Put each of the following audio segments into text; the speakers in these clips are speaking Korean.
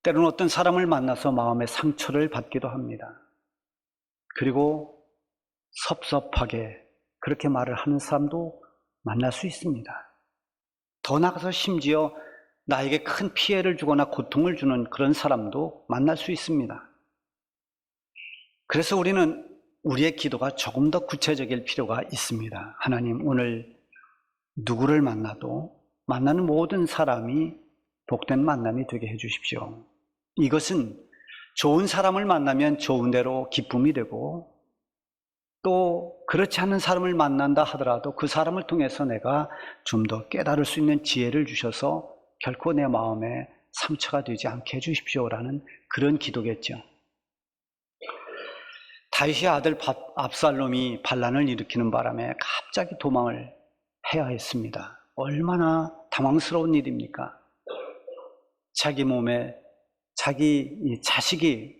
때로는 어떤 사람을 만나서 마음의 상처를 받기도 합니다. 그리고 섭섭하게 그렇게 말을 하는 사람도 만날 수 있습니다. 더 나아가서 심지어 나에게 큰 피해를 주거나 고통을 주는 그런 사람도 만날 수 있습니다. 그래서 우리는 우리의 기도가 조금 더 구체적일 필요가 있습니다. 하나님, 오늘 누구를 만나도 만나는 모든 사람이 복된 만남이 되게 해주십시오. 이것은 좋은 사람을 만나면 좋은 대로 기쁨이 되고, 또 그렇지 않은 사람을 만난다 하더라도 그 사람을 통해서 내가 좀 더 깨달을 수 있는 지혜를 주셔서 결코 내 마음에 상처가 되지 않게 해주십시오라는 그런 기도겠죠. 다윗의 아들 압살롬이 반란을 일으키는 바람에 갑자기 도망을 해야 했습니다. 얼마나 당황스러운 일입니까? 자기 몸에 자기 자식이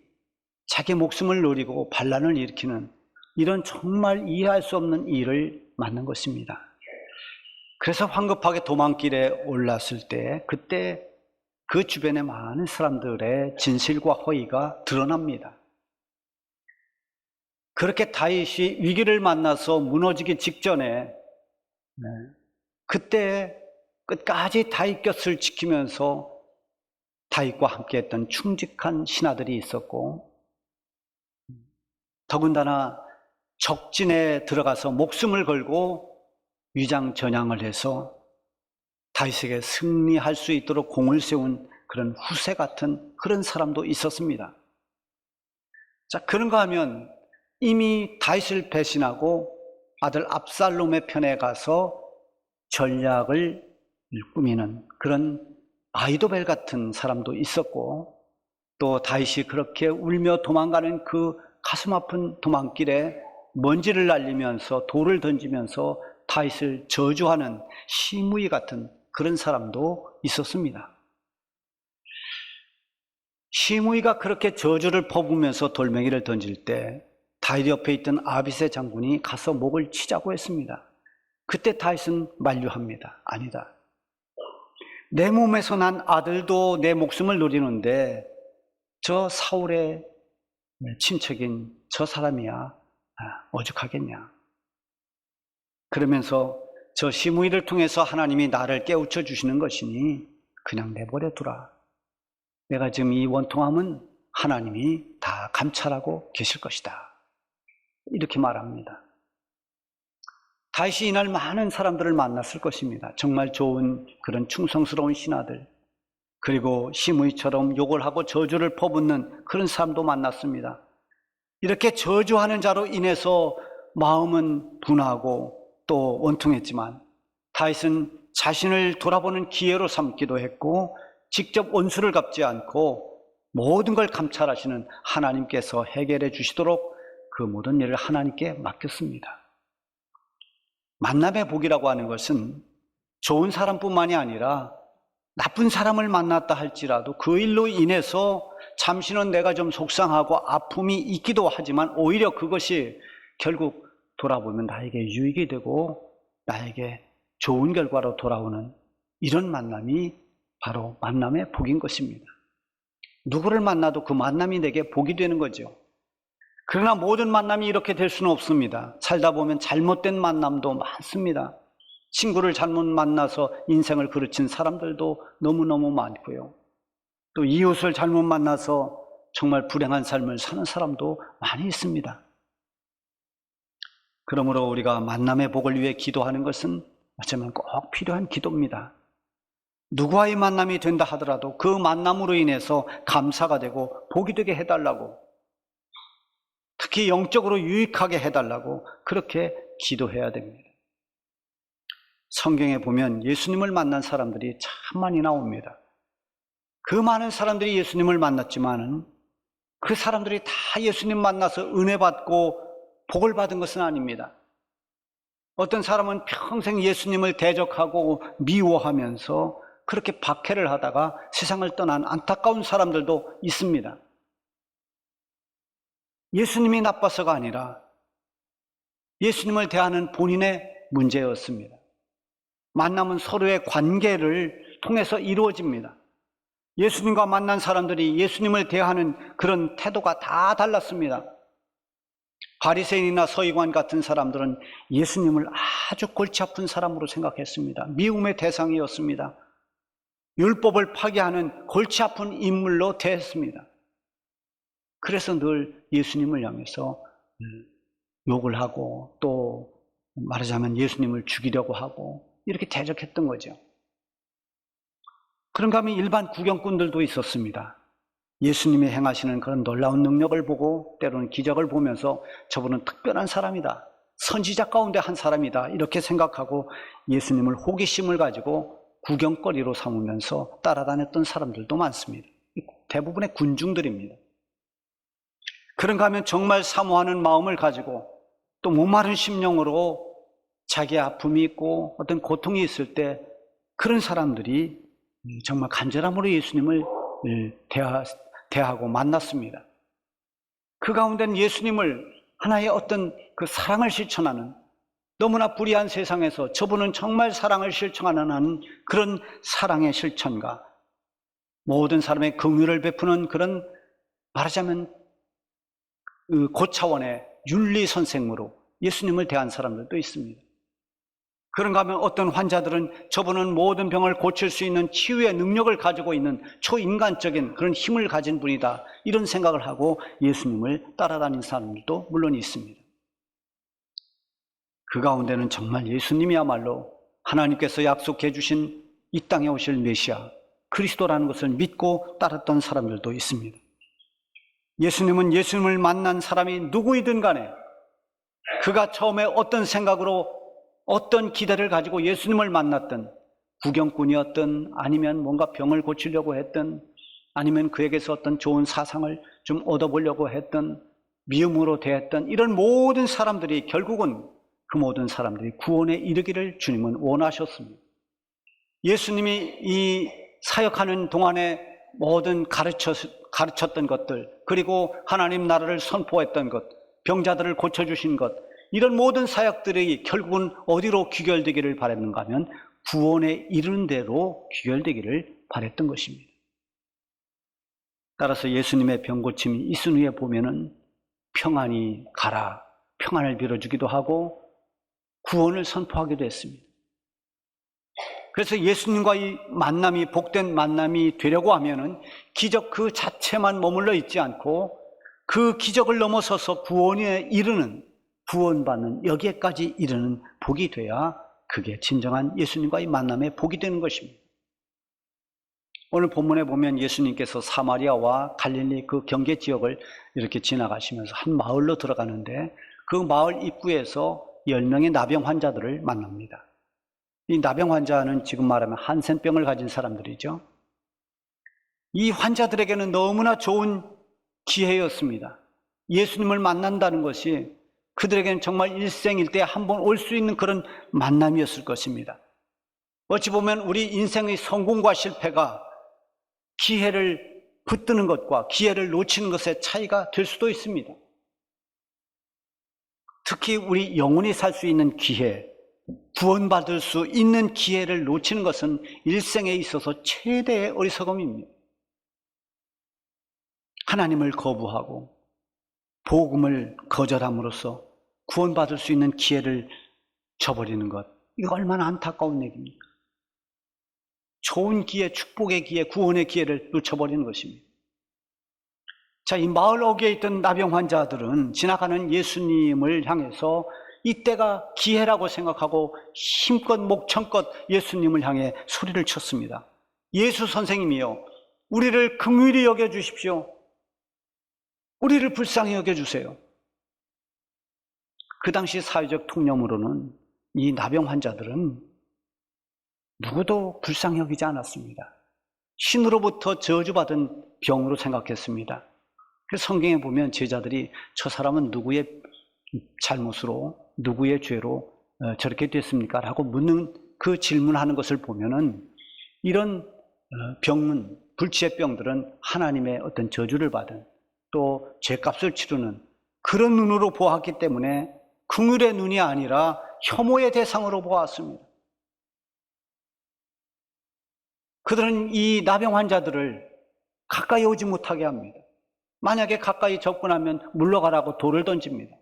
자기 목숨을 노리고 반란을 일으키는 이런 정말 이해할 수 없는 일을 맞는 것입니다. 그래서 황급하게 도망길에 올랐을 때 그때 그 주변에 많은 사람들의 진실과 허위가 드러납니다. 그렇게 다윗이 위기를 만나서 무너지기 직전에 그때 끝까지 다윗 곁을 지키면서 다윗과 함께했던 충직한 신하들이 있었고, 더군다나 적진에 들어가서 목숨을 걸고 위장전향을 해서 다윗에게 승리할 수 있도록 공을 세운 그런 후세 같은 그런 사람도 있었습니다. 자, 그런가 하면 이미 다윗을 배신하고 아들 압살롬의 편에 가서 전략을 꾸미는 그런 아히도벨 같은 사람도 있었고, 또 다윗이 그렇게 울며 도망가는 그 가슴 아픈 도망길에 먼지를 날리면서 돌을 던지면서 다윗을 저주하는 시므이 같은 그런 사람도 있었습니다. 시므이가 그렇게 저주를 퍼부으면서 돌멩이를 던질 때 다윗 옆에 있던 아비새 장군이 가서 목을 치자고 했습니다. 그때 다윗은 만류합니다. 아니다. 내 몸에서 난 아들도 내 목숨을 노리는데 저 사울의 친척인 저 사람이야 오죽하겠냐. 그러면서 저 시므이를 통해서 하나님이 나를 깨우쳐 주시는 것이니 그냥 내버려 두라. 내가 지금 이 원통함은 하나님이 다 감찰하고 계실 것이다. 이렇게 말합니다. 다윗이 이날 많은 사람들을 만났을 것입니다. 정말 좋은 그런 충성스러운 신하들, 그리고 시므이처럼 욕을 하고 저주를 퍼붓는 그런 사람도 만났습니다. 이렇게 저주하는 자로 인해서 마음은 분하고 또 원통했지만 다윗은 자신을 돌아보는 기회로 삼기도 했고, 직접 원수를 갚지 않고 모든 걸 감찰하시는 하나님께서 해결해 주시도록 그 모든 일을 하나님께 맡겼습니다. 만남의 복이라고 하는 것은 좋은 사람뿐만이 아니라 나쁜 사람을 만났다 할지라도 그 일로 인해서 잠시는 내가 좀 속상하고 아픔이 있기도 하지만 오히려 그것이 결국 돌아보면 나에게 유익이 되고 나에게 좋은 결과로 돌아오는 이런 만남이 바로 만남의 복인 것입니다. 누구를 만나도 그 만남이 내게 복이 되는 거죠. 그러나 모든 만남이 이렇게 될 수는 없습니다. 살다 보면 잘못된 만남도 많습니다. 친구를 잘못 만나서 인생을 그르친 사람들도 너무너무 많고요. 또 이웃을 잘못 만나서 정말 불행한 삶을 사는 사람도 많이 있습니다. 그러므로 우리가 만남의 복을 위해 기도하는 것은 어쩌면 꼭 필요한 기도입니다. 누구와의 만남이 된다 하더라도 그 만남으로 인해서 감사가 되고 복이 되게 해달라고, 특히 영적으로 유익하게 해달라고 그렇게 기도해야 됩니다. 성경에 보면 예수님을 만난 사람들이 참 많이 나옵니다. 그 많은 사람들이 예수님을 만났지만 그 사람들이 다 예수님 만나서 은혜 받고 복을 받은 것은 아닙니다. 어떤 사람은 평생 예수님을 대적하고 미워하면서 그렇게 박해를 하다가 세상을 떠난 안타까운 사람들도 있습니다. 예수님이 나빠서가 아니라 예수님을 대하는 본인의 문제였습니다. 만남은 서로의 관계를 통해서 이루어집니다. 예수님과 만난 사람들이 예수님을 대하는 그런 태도가 다 달랐습니다. 바리새인이나 서기관 같은 사람들은 예수님을 아주 골치 아픈 사람으로 생각했습니다. 미움의 대상이었습니다. 율법을 파괴하는 골치 아픈 인물로 대했습니다. 그래서 늘 예수님을 향해서 욕을 하고 또 말하자면 예수님을 죽이려고 하고 이렇게 대적했던 거죠. 그런가 하면 일반 구경꾼들도 있었습니다. 예수님이 행하시는 그런 놀라운 능력을 보고 때로는 기적을 보면서 저분은 특별한 사람이다, 선지자 가운데 한 사람이다 이렇게 생각하고 예수님을 호기심을 가지고 구경거리로 삼으면서 따라다녔던 사람들도 많습니다. 대부분의 군중들입니다. 그런가 하면 정말 사모하는 마음을 가지고 또 목마른 심령으로 자기의 아픔이 있고 어떤 고통이 있을 때 그런 사람들이 정말 간절함으로 예수님을 대하고 만났습니다. 그 가운데는 예수님을 하나의 어떤 그 사랑을 실천하는, 너무나 불의한 세상에서 저분은 정말 사랑을 실천하는 그런 사랑의 실천과 모든 사람의 긍휼을 베푸는 그런 말하자면 고차원의 윤리 선생으로 예수님을 대한 사람들도 있습니다. 그런가 하면 어떤 환자들은 저분은 모든 병을 고칠 수 있는 치유의 능력을 가지고 있는 초인간적인 그런 힘을 가진 분이다 이런 생각을 하고 예수님을 따라다니는 사람들도 물론 있습니다. 그 가운데는 정말 예수님이야말로 하나님께서 약속해 주신 이 땅에 오실 메시아 그리스도라는 것을 믿고 따랐던 사람들도 있습니다. 예수님은 예수님을 만난 사람이 누구이든 간에 그가 처음에 어떤 생각으로 어떤 기대를 가지고 예수님을 만났던, 구경꾼이었던, 아니면 뭔가 병을 고치려고 했던, 아니면 그에게서 어떤 좋은 사상을 좀 얻어보려고 했던, 미움으로 대했던 이런 모든 사람들이 결국은 그 모든 사람들이 구원에 이르기를 주님은 원하셨습니다. 예수님이 이 사역하는 동안에 모든 가르쳤던 것들, 그리고 하나님 나라를 선포했던 것, 병자들을 고쳐주신 것, 이런 모든 사역들이 결국은 어디로 귀결되기를 바랬는가 하면 구원에 이른 대로 귀결되기를 바랬던 것입니다. 따라서 예수님의 병고침이 있은 후에 보면은 평안이 가라, 평안을 빌어주기도 하고 구원을 선포하기도 했습니다. 그래서 예수님과 이 만남이 복된 만남이 되려고 하면은 기적 그 자체만 머물러 있지 않고 그 기적을 넘어서서 구원에 이르는, 구원받는 여기에까지 이르는 복이 돼야 그게 진정한 예수님과의 만남의 복이 되는 것입니다. 오늘 본문에 보면 예수님께서 사마리아와 갈릴리 그 경계 지역을 이렇게 지나가시면서 한 마을로 들어가는데 그 마을 입구에서 10명의 나병 환자들을 만납니다. 이 나병 환자는 지금 말하면 한센병을 가진 사람들이죠. 이 환자들에게는 너무나 좋은 기회였습니다. 예수님을 만난다는 것이 그들에게는 정말 일생일대에 한 번 올 수 있는 그런 만남이었을 것입니다. 어찌 보면 우리 인생의 성공과 실패가 기회를 붙드는 것과 기회를 놓치는 것의 차이가 될 수도 있습니다. 특히 우리 영혼이 살 수 있는 기회, 구원받을 수 있는 기회를 놓치는 것은 일생에 있어서 최대의 어리석음입니다. 하나님을 거부하고 복음을 거절함으로써 구원받을 수 있는 기회를 저버리는 것, 이거 얼마나 안타까운 얘기입니까? 좋은 기회, 축복의 기회, 구원의 기회를 놓쳐버리는 것입니다. 자, 이 마을 어귀에 있던 나병 환자들은 지나가는 예수님을 향해서 이때가 기회라고 생각하고 힘껏 목청껏 예수님을 향해 소리를 쳤습니다. 예수 선생님이요, 우리를 긍휼히 여겨주십시오. 우리를 불쌍히 여겨주세요. 그 당시 사회적 통념으로는 이 나병 환자들은 누구도 불쌍히 여기지 않았습니다. 신으로부터 저주받은 병으로 생각했습니다. 그래서 성경에 보면 제자들이 저 사람은 누구의 잘못으로, 누구의 죄로 저렇게 됐습니까? 라고 묻는 그 질문하는 것을 보면은 이런 병은, 불치의 병들은 하나님의 어떤 저주를 받은, 또 죄값을 치르는 그런 눈으로 보았기 때문에 긍휼의 눈이 아니라 혐오의 대상으로 보았습니다. 그들은 이 나병 환자들을 가까이 오지 못하게 합니다. 만약에 가까이 접근하면 물러가라고 돌을 던집니다.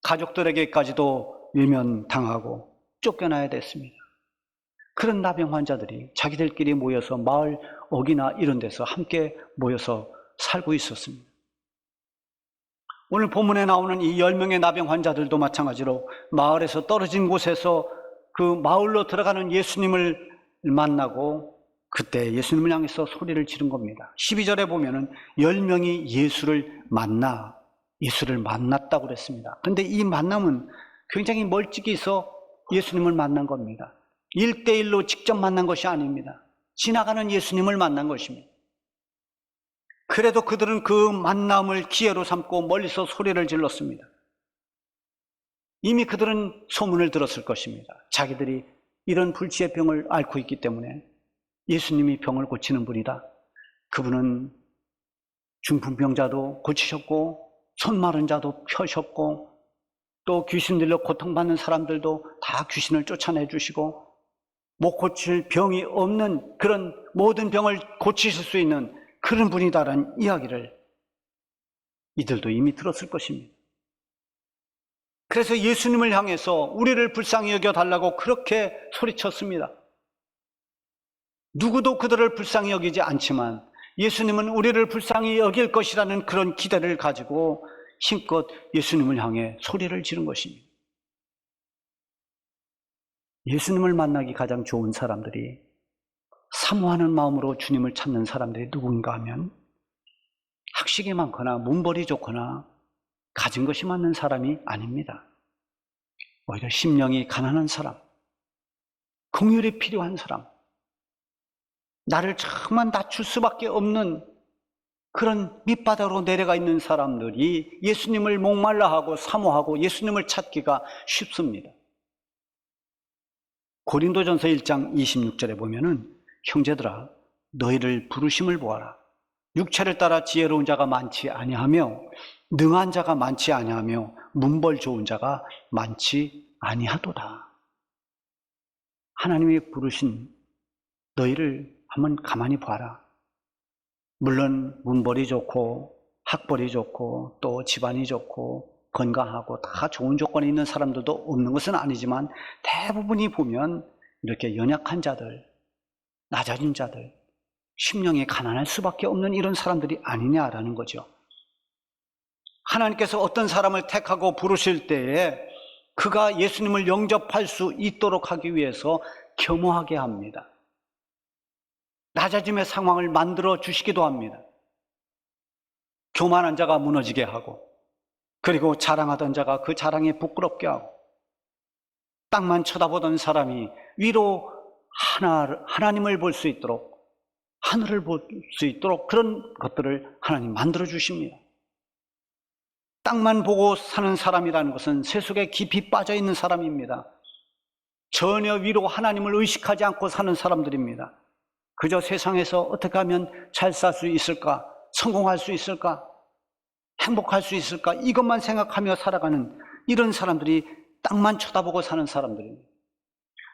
가족들에게까지도 외면당하고 쫓겨나야 됐습니다. 그런 나병 환자들이 자기들끼리 모여서 마을 옥이나 이런 데서 함께 모여서 살고 있었습니다. 오늘 본문에 나오는 이 10명의 나병 환자들도 마찬가지로 마을에서 떨어진 곳에서 그 마을로 들어가는 예수님을 만나고 그때 예수님을 향해서 소리를 지른 겁니다. 12절에 보면은 10명이 예수를 만났다고 그랬습니다. 그런데 이 만남은 굉장히 멀찍이서 예수님을 만난 겁니다. 1대1로 직접 만난 것이 아닙니다. 지나가는 예수님을 만난 것입니다. 그래도 그들은 그 만남을 기회로 삼고 멀리서 소리를 질렀습니다. 이미 그들은 소문을 들었을 것입니다. 자기들이 이런 불치의 병을 앓고 있기 때문에 예수님이 병을 고치는 분이다. 그분은 중풍병자도 고치셨고 손 마른 자도 펴셨고 또 귀신 들려 고통받는 사람들도 다 귀신을 쫓아내 주시고 못 고칠 병이 없는 그런 모든 병을 고치실 수 있는 그런 분이다라는 이야기를 이들도 이미 들었을 것입니다. 그래서 예수님을 향해서 우리를 불쌍히 여겨달라고 그렇게 소리쳤습니다. 누구도 그들을 불쌍히 여기지 않지만 예수님은 우리를 불쌍히 여길 것이라는 그런 기대를 가지고 힘껏 예수님을 향해 소리를 지른 것입니다. 예수님을 만나기 가장 좋은 사람들이, 사모하는 마음으로 주님을 찾는 사람들이 누군가 하면 학식이 많거나 문벌이 좋거나 가진 것이 많은 사람이 아닙니다. 오히려 심령이 가난한 사람, 긍휼이 필요한 사람, 나를 정말 낮출 수밖에 없는 그런 밑바닥으로 내려가 있는 사람들이 예수님을 목말라하고 사모하고 예수님을 찾기가 쉽습니다. 고린도전서 1장 26절에 보면은 형제들아 너희를 부르심을 보아라. 육체를 따라 지혜로운 자가 많지 아니하며 능한 자가 많지 아니하며 문벌 좋은 자가 많지 아니하도다. 하나님이 부르신 너희를 한번 가만히 봐라. 물론 문벌이 좋고 학벌이 좋고 또 집안이 좋고 건강하고 다 좋은 조건에 있는 사람들도 없는 것은 아니지만 대부분이 보면 이렇게 연약한 자들, 낮아진 자들, 심령이 가난할 수밖에 없는 이런 사람들이 아니냐라는 거죠. 하나님께서 어떤 사람을 택하고 부르실 때에 그가 예수님을 영접할 수 있도록 하기 위해서 겸허하게 합니다. 낮아짐의 상황을 만들어 주시기도 합니다. 교만한 자가 무너지게 하고, 그리고 자랑하던 자가 그 자랑에 부끄럽게 하고, 땅만 쳐다보던 사람이 위로 하나님을 볼 수 있도록, 하늘을 볼 수 있도록 그런 것들을 하나님 만들어 주십니다. 땅만 보고 사는 사람이라는 것은 세속에 깊이 빠져 있는 사람입니다. 전혀 위로 하나님을 의식하지 않고 사는 사람들입니다. 그저 세상에서 어떻게 하면 잘 살 수 있을까? 성공할 수 있을까? 행복할 수 있을까? 이것만 생각하며 살아가는 이런 사람들이 땅만 쳐다보고 사는 사람들입니다.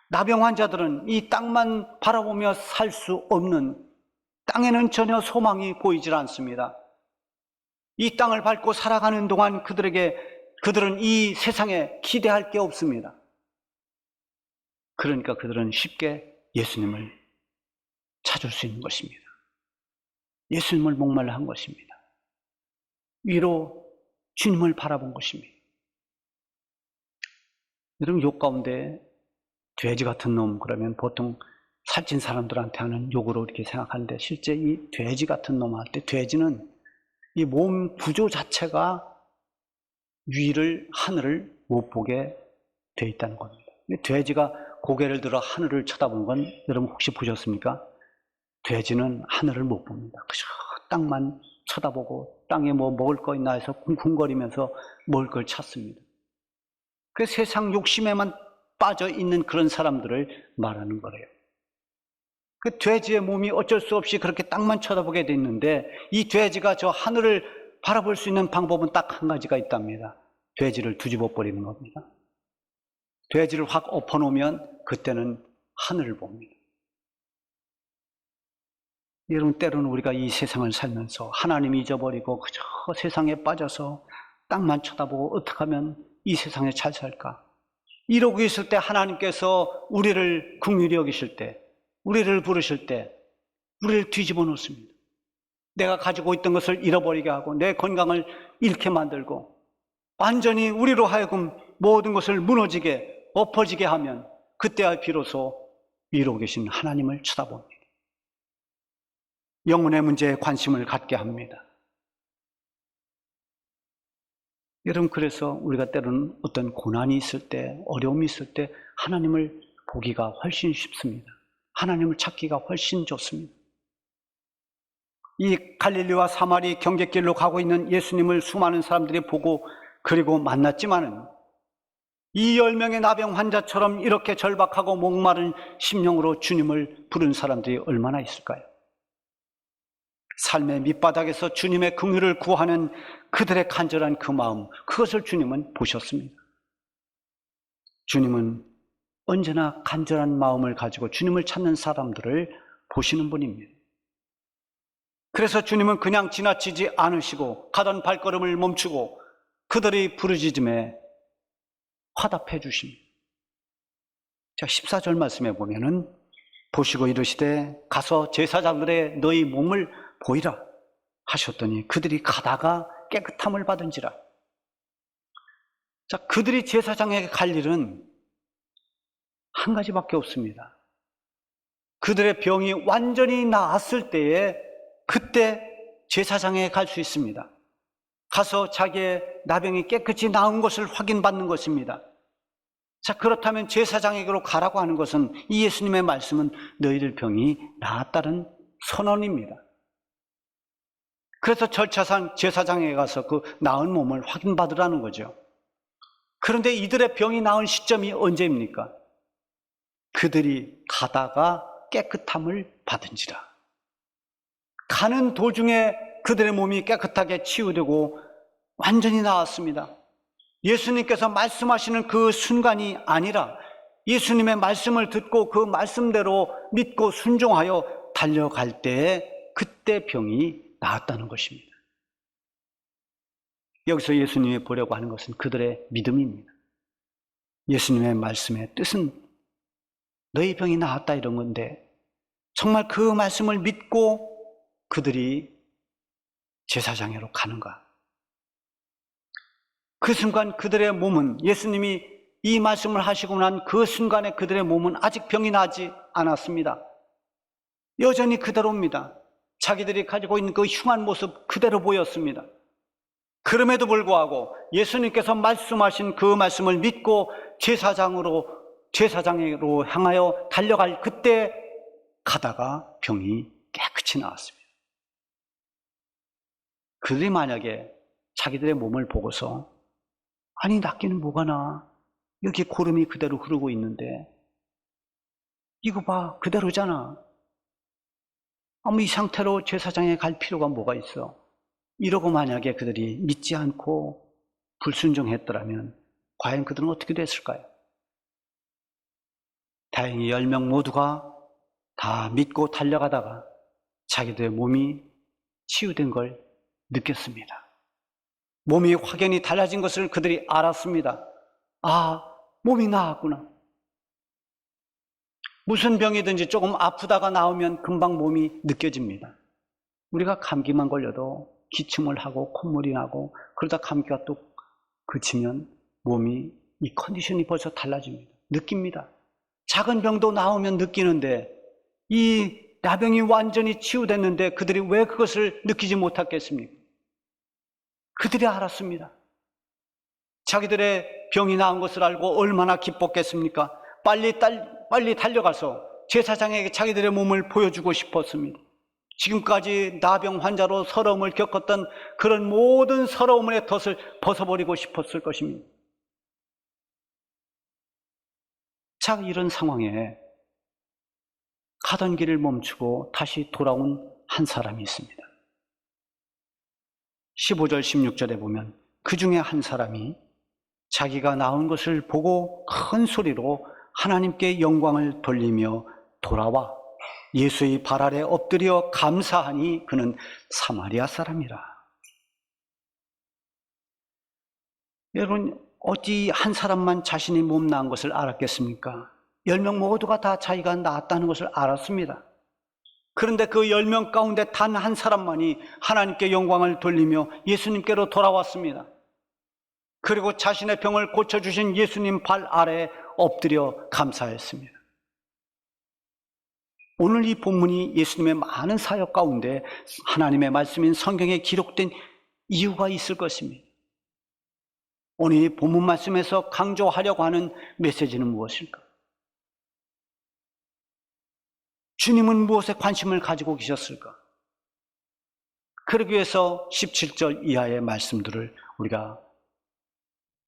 나병 환자들은 이 땅만 바라보며 살 수 없는, 땅에는 전혀 소망이 보이질 않습니다. 이 땅을 밟고 살아가는 동안 그들은 이 세상에 기대할 게 없습니다. 그러니까 그들은 쉽게 예수님을 찾을 수 있는 것입니다. 예수님을 목말라 한 것입니다. 위로 주님을 바라본 것입니다. 여러분, 욕 가운데 돼지 같은 놈 그러면 보통 살찐 사람들한테 하는 욕으로 이렇게 생각하는데, 실제 이 돼지 같은 놈 할 때 돼지는 이 몸 구조 자체가 하늘을 못 보게 돼 있다는 겁니다. 돼지가 고개를 들어 하늘을 쳐다보는 건 여러분 혹시 보셨습니까? 돼지는 하늘을 못 봅니다. 그저 땅만 쳐다보고 땅에 뭐 먹을 거 있나 해서 쿵쿵거리면서 먹을 걸 찾습니다. 그 세상 욕심에만 빠져 있는 그런 사람들을 말하는 거래요. 그 돼지의 몸이 어쩔 수 없이 그렇게 땅만 쳐다보게 돼 있는데, 이 돼지가 저 하늘을 바라볼 수 있는 방법은 딱 한 가지가 있답니다. 돼지를 뒤집어 버리는 겁니다. 돼지를 확 엎어놓으면 그때는 하늘을 봅니다. 여러분, 때로는 우리가 이 세상을 살면서 하나님 잊어버리고 그저 세상에 빠져서 땅만 쳐다보고 어떻게 하면 이 세상에 잘 살까? 이러고 있을 때 하나님께서 우리를 긍휼히 여기실 때, 우리를 부르실 때 우리를 뒤집어 놓습니다. 내가 가지고 있던 것을 잃어버리게 하고 내 건강을 잃게 만들고 완전히 우리로 하여금 모든 것을 무너지게, 엎어지게 하면 그때야 비로소 위로 계신 하나님을 쳐다봅니다. 영혼의 문제에 관심을 갖게 합니다. 여러분, 그래서 우리가 때로는 어떤 고난이 있을 때, 어려움이 있을 때 하나님을 보기가 훨씬 쉽습니다. 하나님을 찾기가 훨씬 좋습니다. 이 갈릴리와 사마리 경계길로 가고 있는 예수님을 수많은 사람들이 보고 그리고 만났지만은 이 10명의 나병 환자처럼 이렇게 절박하고 목마른 심령으로 주님을 부른 사람들이 얼마나 있을까요? 삶의 밑바닥에서 주님의 긍휼을 구하는 그들의 간절한 그 마음, 그것을 주님은 보셨습니다. 주님은 언제나 간절한 마음을 가지고 주님을 찾는 사람들을 보시는 분입니다. 그래서 주님은 그냥 지나치지 않으시고 가던 발걸음을 멈추고 그들의 부르짖음에 화답해 주십니다. 자, 14절 말씀에 보면은 보시고 이르시되 가서 제사장들의 너희 몸을 보이라 하셨더니 그들이 가다가 깨끗함을 받은지라. 자, 그들이 제사장에게 갈 일은 한 가지밖에 없습니다. 그들의 병이 완전히 나았을 때에 그때 제사장에 갈 수 있습니다. 가서 자기의 나병이 깨끗이 나은 것을 확인받는 것입니다. 자, 그렇다면 제사장에게로 가라고 하는 것은 이 예수님의 말씀은 너희들 병이 나았다는 선언입니다. 그래서 절차상 제사장에 가서 그 나은 몸을 확인받으라는 거죠. 그런데 이들의 병이 나은 시점이 언제입니까? 그들이 가다가 깨끗함을 받은지라. 가는 도중에 그들의 몸이 깨끗하게 치유되고 완전히 나았습니다. 예수님께서 말씀하시는 그 순간이 아니라 예수님의 말씀을 듣고 그 말씀대로 믿고 순종하여 달려갈 때에 그때 병이 나았다는 것입니다. 여기서 예수님이 보려고 하는 것은 그들의 믿음입니다. 예수님의 말씀의 뜻은 너희 병이 나았다 이런 건데 정말 그 말씀을 믿고 그들이 제사장으로 가는가? 그 순간 그들의 몸은, 예수님이 이 말씀을 하시고 난 그 순간에 그들의 몸은 아직 병이 나지 않았습니다. 여전히 그대로입니다. 자기들이 가지고 있는 그 흉한 모습 그대로 보였습니다. 그럼에도 불구하고 예수님께서 말씀하신 그 말씀을 믿고 제사장으로 향하여 달려갈 그때 가다가 병이 깨끗이 나았습니다. 그들이 만약에 자기들의 몸을 보고서 아니 낫기는 뭐가 나? 여기 고름이 그대로 흐르고 있는데 이거 봐 그대로잖아. 이 상태로 제사장에 갈 필요가 뭐가 있어? 이러고 만약에 그들이 믿지 않고 불순종했더라면 과연 그들은 어떻게 됐을까요? 다행히 10명 모두가 다 믿고 달려가다가 자기들의 몸이 치유된 걸 느꼈습니다. 몸이 확연히 달라진 것을 그들이 알았습니다. 아, 몸이 나았구나. 무슨 병이든지 조금 아프다가 나오면 금방 몸이 느껴집니다. 우리가 감기만 걸려도 기침을 하고 콧물이 나고 그러다 감기가 또 그치면 몸이 이 컨디션이 벌써 달라집니다. 느낍니다. 작은 병도 나오면 느끼는데 이 나병이 완전히 치유됐는데 그들이 왜 그것을 느끼지 못했겠습니까? 그들이 알았습니다. 자기들의 병이 나은 것을 알고 얼마나 기뻤겠습니까? 빨리 달려가서 제사장에게 자기들의 몸을 보여주고 싶었습니다. 지금까지 나병 환자로 서러움을 겪었던 그런 모든 서러움의 덫을 벗어버리고 싶었을 것입니다. 자, 이런 상황에 가던 길을 멈추고 다시 돌아온 한 사람이 있습니다. 15절 16절에 보면 그 중에 한 사람이 자기가 나은 것을 보고 큰 소리로 하나님께 영광을 돌리며 돌아와 예수의 발 아래 엎드려 감사하니 그는 사마리아 사람이라. 여러분, 어찌 한 사람만 자신이 몸 나은 것을 알았겠습니까? 10명 모두가 다 자기가 나았다는 것을 알았습니다. 그런데 그 10명 가운데 단 한 사람만이 하나님께 영광을 돌리며 예수님께로 돌아왔습니다. 그리고 자신의 병을 고쳐주신 예수님 발 아래에 엎드려 감사했습니다. 오늘 이 본문이 예수님의 많은 사역 가운데 하나님의 말씀인 성경에 기록된 이유가 있을 것입니다. 오늘 이 본문 말씀에서 강조하려고 하는 메시지는 무엇일까? 주님은 무엇에 관심을 가지고 계셨을까? 그러기 위해서 17절 이하의 말씀들을 우리가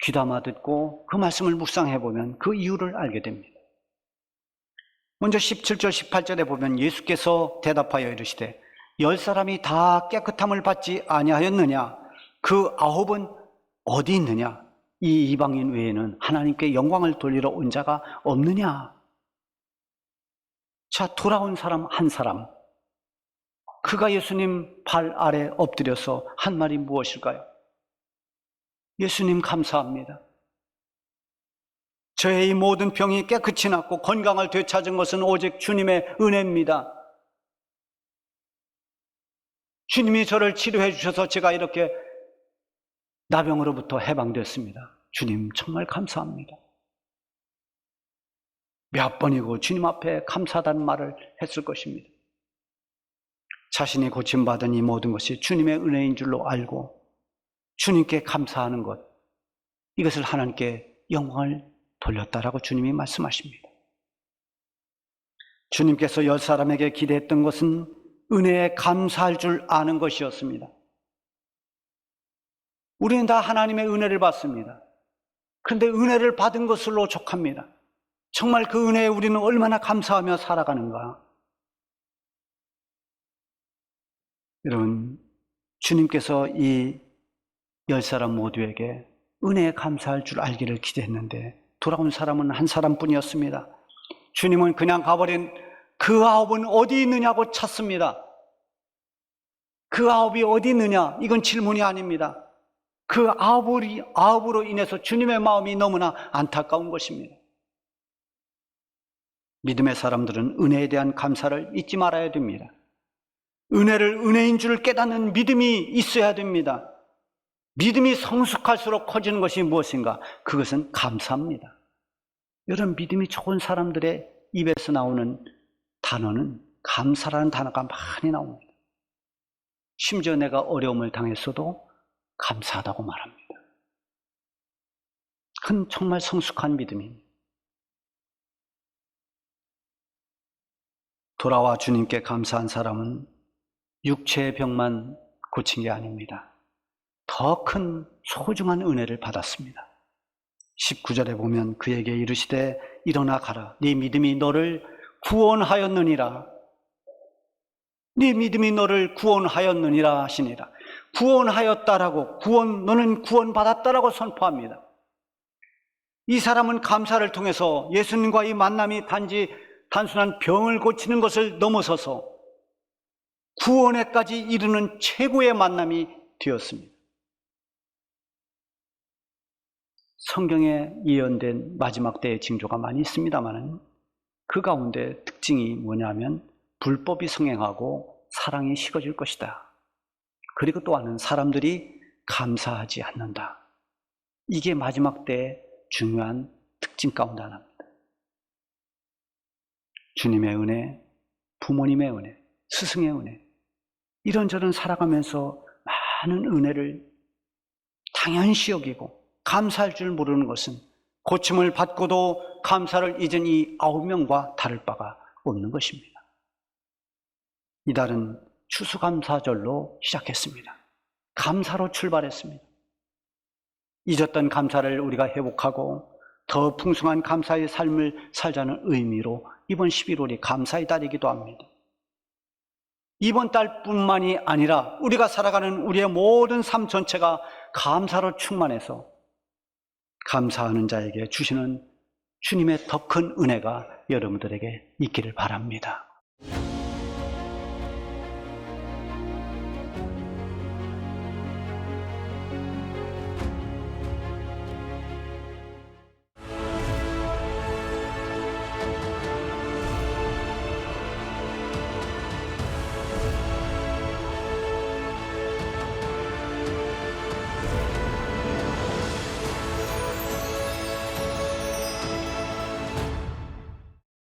귀담아 듣고 그 말씀을 묵상해 보면 그 이유를 알게 됩니다. 먼저 17절 18절에 보면 예수께서 대답하여 이르시되 10사람이 다 깨끗함을 받지 아니하였느냐? 그 9은 어디 있느냐? 이 이방인 외에는 하나님께 영광을 돌리러 온 자가 없느냐? 자, 돌아온 사람 한 사람, 그가 예수님 발 아래 엎드려서 한 말이 무엇일까요? 예수님 감사합니다. 저의 이 모든 병이 깨끗이 낫고 건강을 되찾은 것은 오직 주님의 은혜입니다. 주님이 저를 치료해 주셔서 제가 이렇게 나병으로부터 해방됐습니다. 주님 정말 감사합니다. 몇 번이고 주님 앞에 감사하다는 말을 했을 것입니다. 자신이 고침받은 이 모든 것이 주님의 은혜인 줄로 알고 주님께 감사하는 것, 이것을 하나님께 영광을 돌렸다라고 주님이 말씀하십니다. 주님께서 10사람에게 기대했던 것은 은혜에 감사할 줄 아는 것이었습니다. 우리는 다 하나님의 은혜를 받습니다. 그런데 은혜를 받은 것으로 족합니다. 정말 그 은혜에 우리는 얼마나 감사하며 살아가는가? 여러분, 주님께서 이 10사람 모두에게 은혜에 감사할 줄 알기를 기대했는데 돌아온 사람은 한 사람뿐이었습니다. 주님은 그냥 가버린 그 9은 어디 있느냐고 찾습니다. 그 9이 어디 있느냐? 이건 질문이 아닙니다. 그 9으로 인해서 주님의 마음이 너무나 안타까운 것입니다. 믿음의 사람들은 은혜에 대한 감사를 잊지 말아야 됩니다. 은혜를 은혜인 줄 깨닫는 믿음이 있어야 됩니다. 믿음이 성숙할수록 커지는 것이 무엇인가? 그것은 감사입니다. 여러분, 믿음이 좋은 사람들의 입에서 나오는 단어는 감사라는 단어가 많이 나옵니다. 심지어 내가 어려움을 당했어도 감사하다고 말합니다. 그건 정말 성숙한 믿음입니다. 돌아와 주님께 감사한 사람은 육체의 병만 고친 게 아닙니다. 더 큰 소중한 은혜를 받았습니다. 19절에 보면 그에게 이르시되 일어나 가라. 네 믿음이 너를 구원하였느니라. 네 믿음이 너를 구원하였느니라 하시니라. 구원하였다라고, 너는 구원받았다라고 선포합니다. 이 사람은 감사를 통해서 예수님과 이 만남이 단순한 병을 고치는 것을 넘어서서 구원에까지 이르는 최고의 만남이 되었습니다. 성경에 예언된 마지막 때의 징조가 많이 있습니다만 그 가운데 특징이 뭐냐면 불법이 성행하고 사랑이 식어질 것이다. 그리고 또 하나는 사람들이 감사하지 않는다. 이게 마지막 때의 중요한 특징 가운데 하나입니다. 주님의 은혜, 부모님의 은혜, 스승의 은혜, 이런저런 살아가면서 많은 은혜를 당연시 여기고 감사할 줄 모르는 것은 고침을 받고도 감사를 잊은 이 9명과 다를 바가 없는 것입니다. 이달은 추수감사절로 시작했습니다. 감사로 출발했습니다. 잊었던 감사를 우리가 회복하고 더 풍성한 감사의 삶을 살자는 의미로 이번 11월이 감사의 달이기도 합니다. 이번 달뿐만이 아니라 우리가 살아가는 우리의 모든 삶 전체가 감사로 충만해서 감사하는 자에게 주시는 주님의 더 큰 은혜가 여러분들에게 있기를 바랍니다.